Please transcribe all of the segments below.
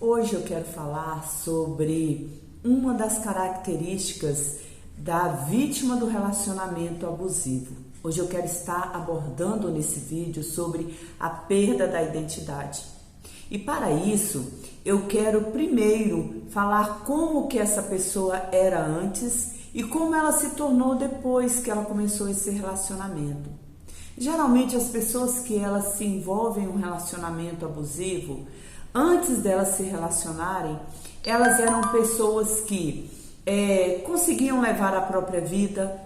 Hoje eu quero falar sobre uma das características da vítima do relacionamento abusivo. Hoje eu quero estar abordando nesse vídeo sobre a perda da identidade. E para isso, eu quero primeiro falar como que essa pessoa era antes e como ela se tornou depois que ela começou esse relacionamento. Geralmente as pessoas que elas se envolvem em um relacionamento abusivo, antes delas se relacionarem, elas eram pessoas que conseguiam levar a própria vida,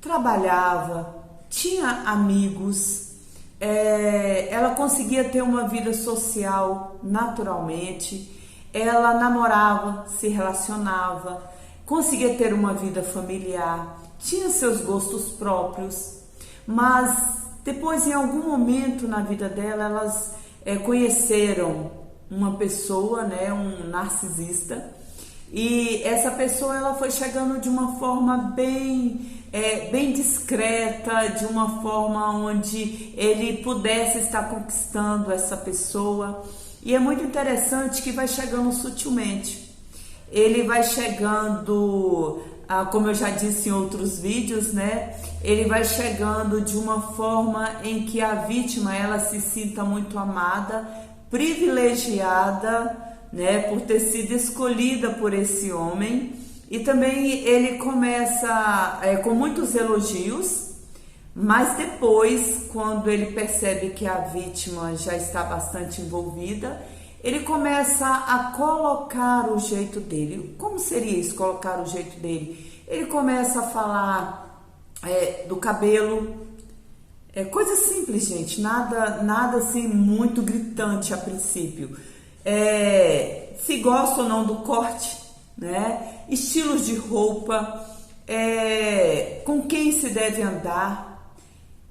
trabalhava, tinha amigos, ela conseguia ter uma vida social naturalmente, ela namorava, se relacionava, conseguia ter uma vida familiar, tinha seus gostos próprios, mas depois, em algum momento na vida dela, elas conheceram uma pessoa, um narcisista, e essa pessoa ela foi chegando de uma forma bem discreta, de uma forma onde ele pudesse estar conquistando essa pessoa. E é muito interessante que vai chegando sutilmente. Ele vai chegando, como eu já disse em outros vídeos, ele vai chegando de uma forma em que a vítima ela se sinta muito amada, privilegiada, por ter sido escolhida por esse homem. E também ele começa com muitos elogios, mas depois, quando ele percebe que a vítima já está bastante envolvida, ele começa a colocar o jeito dele. Como seria isso, colocar o jeito dele? Ele começa a falar do cabelo, coisa simples, gente, nada assim muito gritante a princípio. Se gosta ou não do corte, estilos de roupa, com quem se deve andar.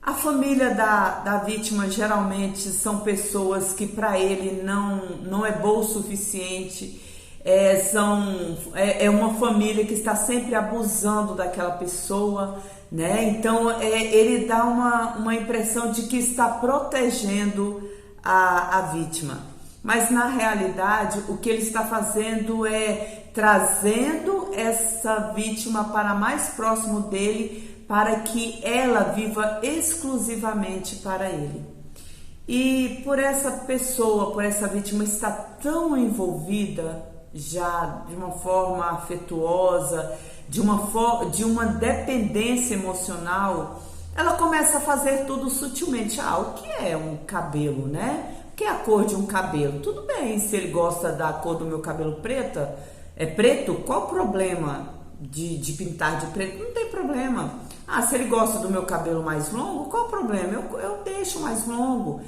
A família da vítima geralmente são pessoas que para ele não é boa o suficiente, é uma família que está sempre abusando daquela pessoa, então ele dá uma impressão de que está protegendo a vítima, mas na realidade o que ele está fazendo é trazendo essa vítima para mais próximo dele, para que ela viva exclusivamente para ele. E por essa pessoa, por essa vítima estar tão envolvida já de uma forma afetuosa, de uma dependência emocional, ela começa a fazer tudo sutilmente. O que é um cabelo, O que é a cor de um cabelo? Tudo bem, se ele gosta da cor do meu cabelo preto, qual o problema de pintar de preto? Não tem problema. Se ele gosta do meu cabelo mais longo, qual o problema? Eu deixo mais longo,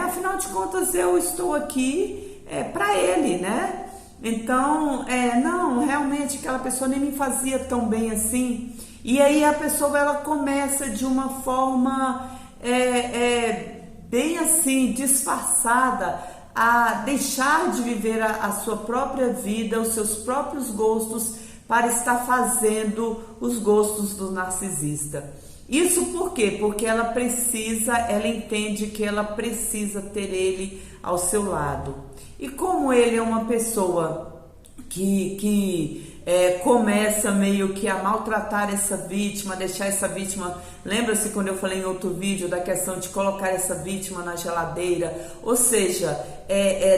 Afinal de contas, eu estou aqui para ele, Então, não, realmente aquela pessoa nem me fazia tão bem assim. E aí a pessoa ela começa de uma forma bem assim, disfarçada, a deixar de viver a sua própria vida, os seus próprios gostos, para estar fazendo os gostos do narcisista. Isso por quê? Porque ela entende que ela precisa ter ele ao seu lado. E como ele é uma pessoa que começa meio que a maltratar essa vítima, deixar essa vítima... Lembra-se quando eu falei em outro vídeo da questão de colocar essa vítima na geladeira? Ou seja,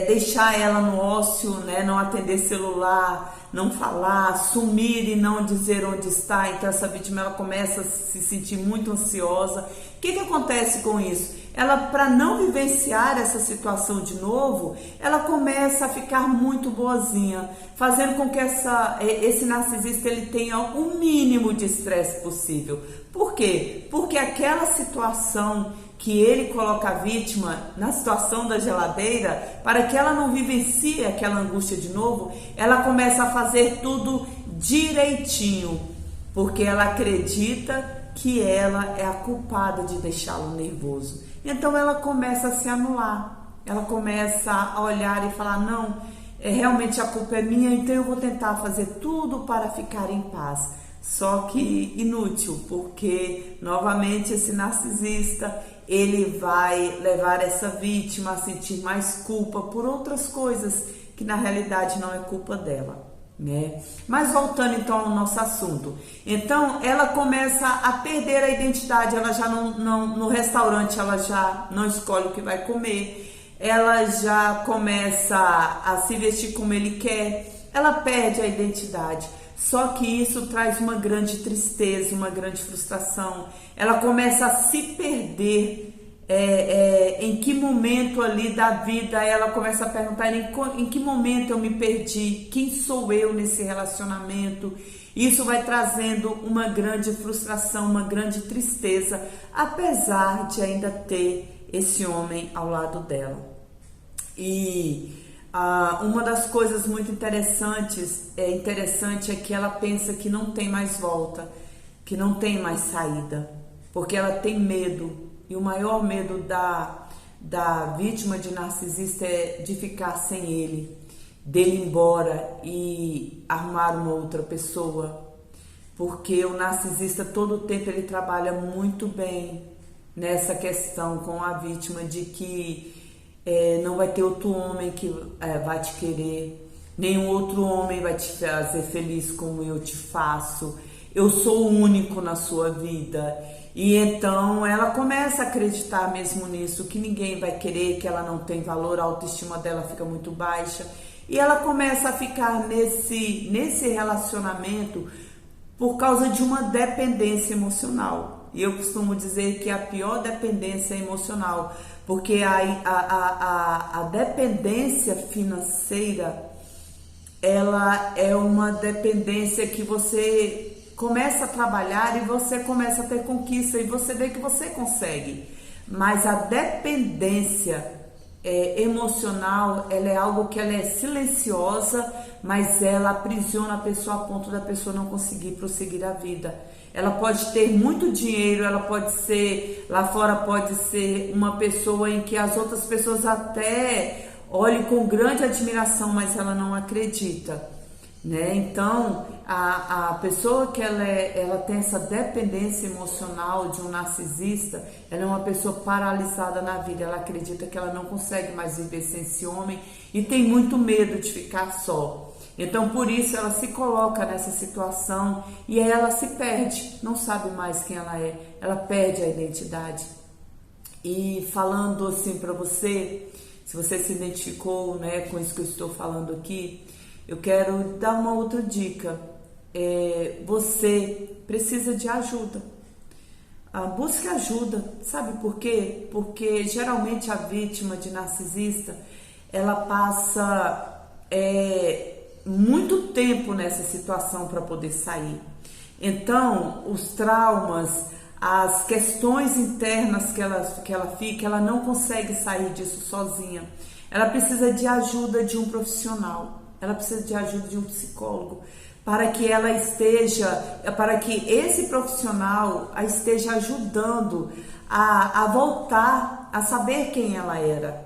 deixar ela no ócio, não atender celular, não falar, sumir e não dizer onde está. Então essa vítima ela começa a se sentir muito ansiosa. O que acontece com isso? Ela, para não vivenciar essa situação de novo, ela começa a ficar muito boazinha, fazendo com que esse narcisista ele tenha o mínimo de estresse possível. Por quê? Porque aquela situação que ele coloca a vítima na situação da geladeira, para que ela não vivencie aquela angústia de novo, ela começa a fazer tudo direitinho, porque ela acredita que ela é a culpada de deixá-lo nervoso. Então ela começa a se anular, ela começa a olhar e falar, não, realmente a culpa é minha, então eu vou tentar fazer tudo para ficar em paz. Só que inútil, porque novamente esse narcisista, ele vai levar essa vítima a sentir mais culpa por outras coisas que na realidade não é culpa dela, né? Mas voltando então ao nosso assunto, então ela começa a perder a identidade, ela já não no restaurante ela já não escolhe o que vai comer, ela já começa a se vestir como ele quer, ela perde a identidade. Só que isso traz uma grande tristeza, uma grande frustração. Ela começa a se perder. Em que momento ali da vida ela começa a perguntar em que momento eu me perdi, quem sou eu nesse relacionamento. Isso vai trazendo uma grande frustração, uma grande tristeza, apesar de ainda ter esse homem ao lado dela. E uma das coisas muito interessante é que ela pensa que não tem mais volta, que não tem mais saída, porque ela tem medo. E o maior medo da vítima de narcisista é de ficar sem ele, dele ir embora e arrumar uma outra pessoa. Porque o narcisista todo o tempo ele trabalha muito bem nessa questão com a vítima de que não vai ter outro homem que vai te querer, nenhum outro homem vai te fazer feliz como eu te faço, eu sou o único na sua vida. E então ela começa a acreditar mesmo nisso, que ninguém vai querer, que ela não tem valor, a autoestima dela fica muito baixa. E ela começa a ficar nesse relacionamento por causa de uma dependência emocional. E eu costumo dizer que é a pior dependência emocional, porque a dependência financeira, ela é uma dependência que você começa a trabalhar e você começa a ter conquista e você vê que você consegue. Mas a dependência emocional, ela é algo que ela é silenciosa, mas ela aprisiona a pessoa a ponto da pessoa não conseguir prosseguir a vida. Ela pode ter muito dinheiro, ela pode ser, lá fora pode ser uma pessoa em que as outras pessoas até olhem com grande admiração, mas ela não acredita, né? Então, a pessoa que ela tem essa dependência emocional de um narcisista, ela é uma pessoa paralisada na vida, ela acredita que ela não consegue mais viver sem esse homem e tem muito medo de ficar só. Então, por isso, ela se coloca nessa situação e aí ela se perde, não sabe mais quem ela perde a identidade. E falando assim para você, se você se identificou, né, com isso que eu estou falando aqui, eu quero dar uma outra dica. Você precisa de ajuda. Busque ajuda. Sabe por quê? Porque geralmente a vítima de narcisista, ela passa muito tempo nessa situação para poder sair. Então, os traumas, as questões internas que ela fica, ela não consegue sair disso sozinha. Ela precisa de ajuda de um profissional. Ela precisa de ajuda de um psicólogo para que para que esse profissional a esteja ajudando a voltar a saber quem ela era,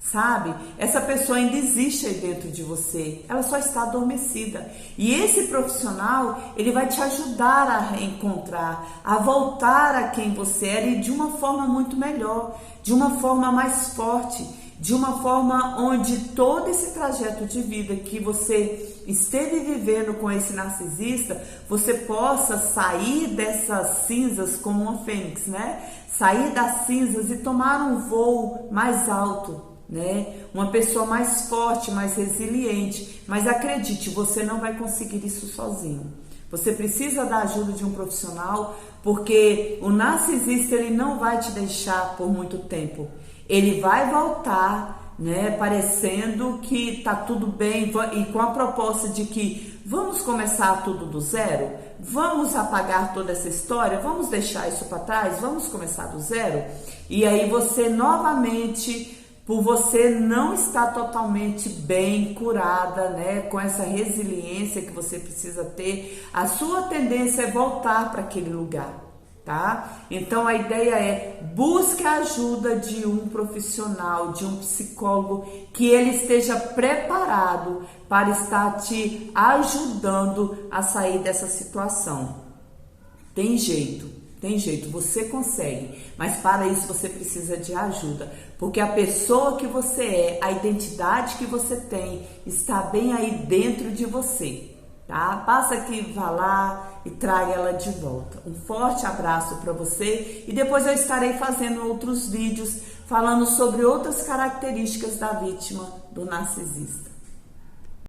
sabe? Essa pessoa ainda existe aí dentro de você, ela só está adormecida. E esse profissional, ele vai te ajudar a reencontrar, a voltar a quem você era e de uma forma muito melhor, de uma forma mais forte, de uma forma onde todo esse trajeto de vida que você esteve vivendo com esse narcisista, você possa sair dessas cinzas como uma fênix, né? Sair das cinzas e tomar um voo mais alto, né? Uma pessoa mais forte, mais resiliente. Mas acredite, você não vai conseguir isso sozinho. Você precisa da ajuda de um profissional, porque o narcisista, ele não vai te deixar por muito tempo. Ele vai voltar, né, parecendo que tá tudo bem e com a proposta de que vamos começar tudo do zero, vamos apagar toda essa história, vamos deixar isso para trás, vamos começar do zero. E aí você novamente, por você não estar totalmente bem curada, né, com essa resiliência que você precisa ter, a sua tendência é voltar para aquele lugar. Tá? Então a ideia é busque a ajuda de um profissional, de um psicólogo que ele esteja preparado para estar te ajudando a sair dessa situação. Tem jeito, você consegue, mas para isso você precisa de ajuda, porque a pessoa que você é, a identidade que você tem, está bem aí dentro de você, tá? Basta que vá lá e traga ela de volta. Um forte abraço para você e depois eu estarei fazendo outros vídeos falando sobre outras características da vítima do narcisista.